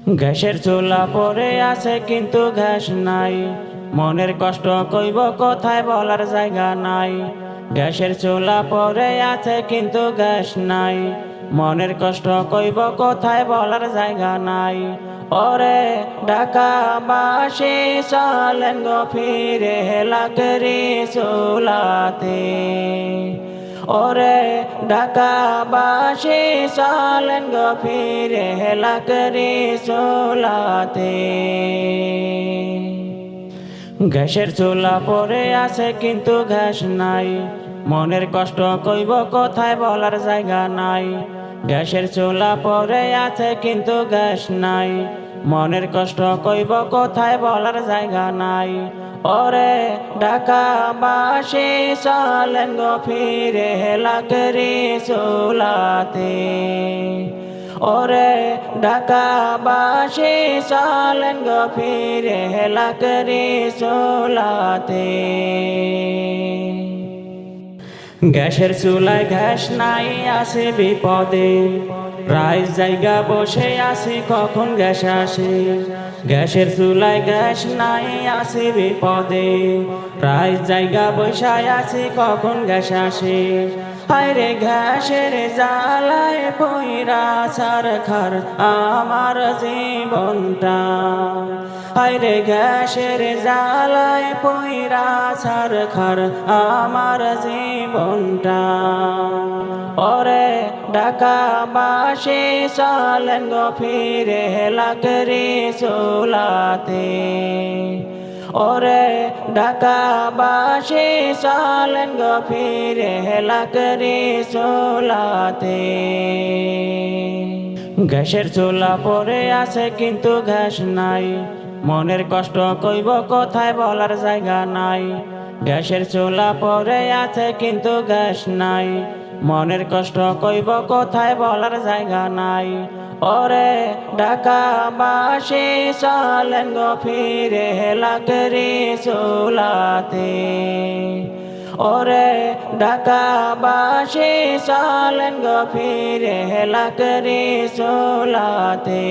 গ্যাসের চুলা পড়ে আছে কিন্তু গ্যাস নাই, মনের কষ্ট কইব কোথায় বলার জায়গা নাই। গ্যাসের চুলা পড়ে আছে কিন্তু গ্যাস নাই, মনের কষ্ট কইব কোথায় বলার জায়গা নাই। ওরে ঢাকাবাসী চলেন গো ফিরে লাকড়ি চুলাতে, ওরে ঢাকাবাসী চলেন গো ফিরে লাকড়ি চুলাতে। গ্যাসের চুলা পড়ে আছে কিন্তু গ্যাস নাই, মনের কষ্ট কইব কোথায় বলার জায়গা নাই। গ্যাসের চুলা পড়ে আছে কিন্তু গ্যাস নাই, মনের কষ্ট কইব কোথায় বলার জায়গা নাই। ওরে ঢাকাবাসী চলেন গো ফিরে লাকড়ি চুলাতে, ওরে ঢাকাবাসী চলেন গো ফিরে লাকড়ি চুলাতে। গ্যাসের চুলায় গ্যাস নাই আছে বিপদে, প্রায় জায়গা বসে আছি কখন গ্যাস আসে। গ্যাসের চুলায় গ্যাস নাই আছে বিপদে, প্রায় জায়গা বসায় আছি কখন গ্যাস আসে। হায়রে গ্যাসের জ্বালায় পইরা ছারখার আমার জীবনটা, হায়রে গ্যাসের জ্বালায় পইরা ছারখার আমার জীবনটা। ওরে ঢাকাবাসী চলেন গো ফিরে লাকড়ি চুলাতে, ওরে ঢাকাবাসী চলেন গো ফিরে লাকড়ি চুলাতে। গ্যাসের চুলা পড়ে আছে কিন্তু গ্যাস নাই, মনের কষ্ট কইব কোথায় বলার জায়গা নাই। গ্যাসের চুলা পড়ে আছে কিন্তু গ্যাস নাই, মনের কষ্ট কইব কোথায় বলার জায়গা নাই। ওরে ঢাকাবাসী চলেন গো ফিরে লাকড়ি চুলাতে, ওরে ঢাকাবাসী চলেন গো ফিরে লাকড়ি চুলাতে।